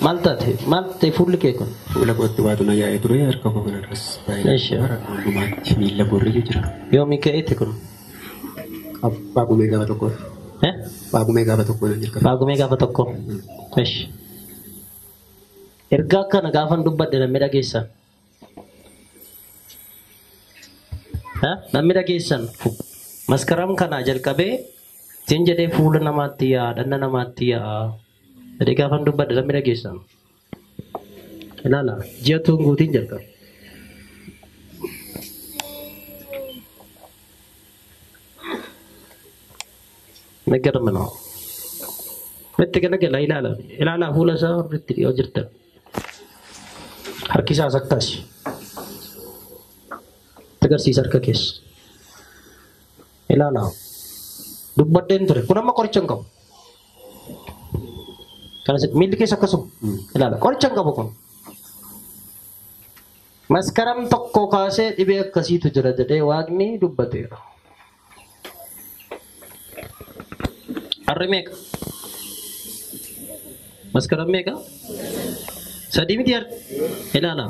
Malte full cake. Fuula kootti waatu na yaa'ee ture harka koo kanarras baay'ee hundumaatti miila borree jira. Yoomi ka'eetti kun. Baagumee gaafa tokko. Baagumee gaafa tokko na jirka. Baagumee gaafa tokko. Eesh. Ergaa kana gaafan dubbadde namni dhageessan. Namni dhageessan maskaram kana jalqabee siin jedhee fuula namaatti yaa dhanna namaatti yaa jedhee gaafan dubbadde namni dhageessan. Ilaala ji'a tunguutiin jalqabe. Negara mana? Mesti gala ilala fuula isaa irratti dhiyoo jirtan. Harki isaa akkas. Agarsiisa harka keessa. Ilaala. Dubbadheen ture. Kun amma qoricha hin qabu. Kanas miilli keessa akkasuma. Ilaala. Qoricha hin qabu kun. Maskaram tokko kaasee dhibee akkasiitu jira jedhee waaqni dubbateera. Harri meeqa? Maskaram meeqa? Sadii miti harri? Ilaala.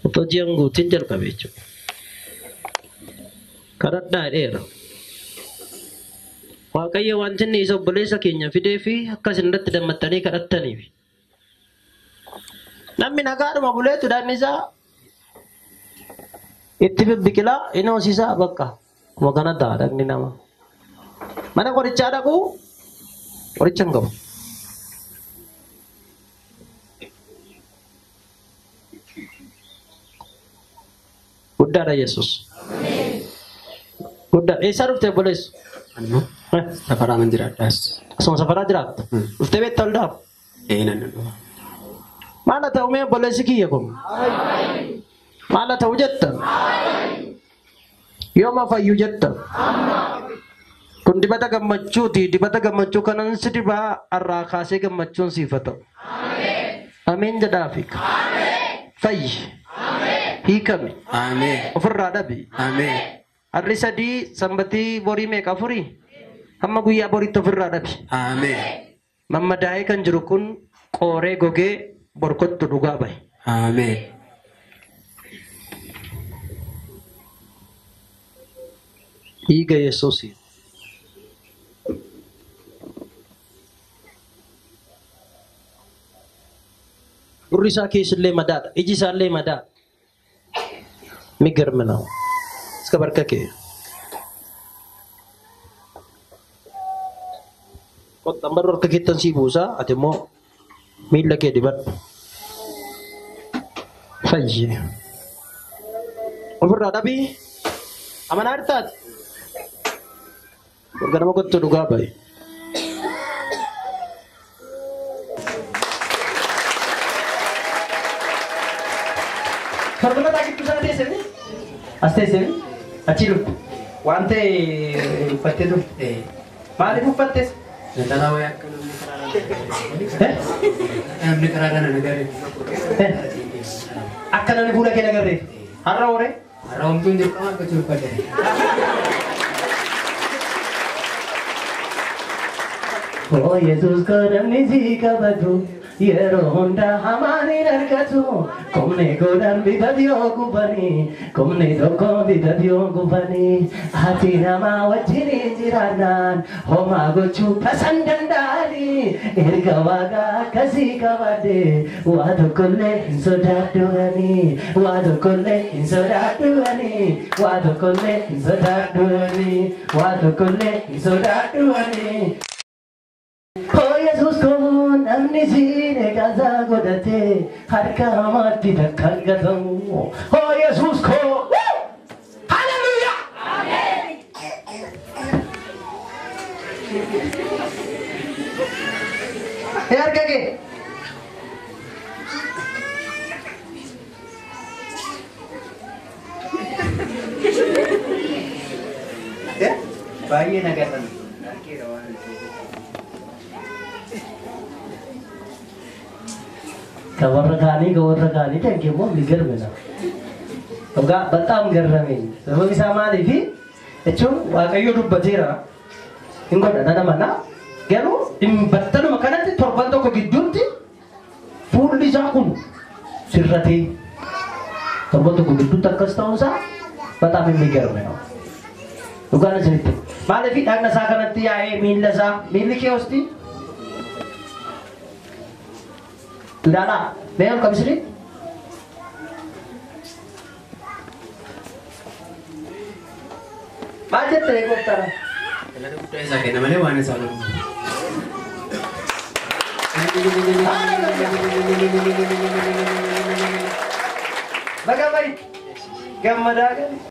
Otoo ji'an guutiin jalqabe jechuudha. Kadhadhaa dheera. Waaqayyo wanti inni isa obboleessa keenya fidee fi akkas irratti dammattanii kadhattaniif. Namni nagaadhuma buleetu dhaan isaa itti bibbiqilaa inni hoosisaa bakka kuma kana ta'a dhaqni nama. Mana qorichaa dhaquu qoricha hin qabu. Guddaadha Yesus. Guddaa eessaa dhuftee obboleessu? Safaraa man jiraadhaas. Asuma safaraa jiraattu? Dhuftee beektaa ol dhaaf? Nan dhufa. Maala ta'u mee obboleessi kiyya kun? Maala ta'u jetta? Yooma fayyu jetta? Kun dibata gammachuuti. Dibata gammachuu kanan si dibaa irraa kaasee gammachuun siif haa ta'u. Ameen jedhaafi. Fayyi. Hiikame. Ofirraa dhabi. Harri sadii sanbatii borii meeqa afurii? Hamma guyyaa boriitti ofirraa dhabi. Mammadaa'ee kan jiru kun qooree gogee borkottu dhugaa bahe. Dhiiga Yesuusii. Gurri isaa keessallee madaadha. Iji isaallee madaadha. Migarma now. Iska barka ke. Kot tambar warka kitan si busa ate mo mila ke dibat. Fayye. Ofirraa dhabii amanaa hirtaati. Ganama kottu dhugaa bahe. Karbala tak itu sana desa ni? Asal desa ni? Acil. Wante uffate tu. Maal uffate? Nantala waya kalau ni kerana negara. Akan ada pula ke negara. Harra ore? Harra untuk je kamar kecil pada. Oh Yesus kadang ni kabadu. Yero Honda hamani narkatu komne godan bidadio gubani komne doko bidadio gubani hati nama wajini jiranan homa gochu pasandandali ergawaga kasi kawade wadu kolle insodadurani wadu kolle insodadurani wadu kolle insodadurani wadu kolle insodadurani. Oh Yesus kon amni sine kaza godate harka mati dakkan gadamu. Oh Yesus kon. Hallelujah. Amen. Yaar kage. Ya, bayi nagatan. Kawarrakaanii kan keemmoo migarmina. Dhugaa bataam garrameen. Sababni isaa maaliifi jechuun Waaqayyo dubbateera. Hin godha nana mana garuu battaluma kanatti torba torban tokko gidduutti fuulli isaa kun sirratee torban tokko gidduutti akkas ta'uunsaa በጣም የሚገርም ነው ዱጋና ስንት ማለት ፊት አግና ሳከነት ያኤ ሚለሳ ሚልኬ ውስጥ ላላ ለያን ከምስሪ ባጀት ተቆጣራ Kalau kita yang sakit namanya mana salah? Bagaimana? Gambar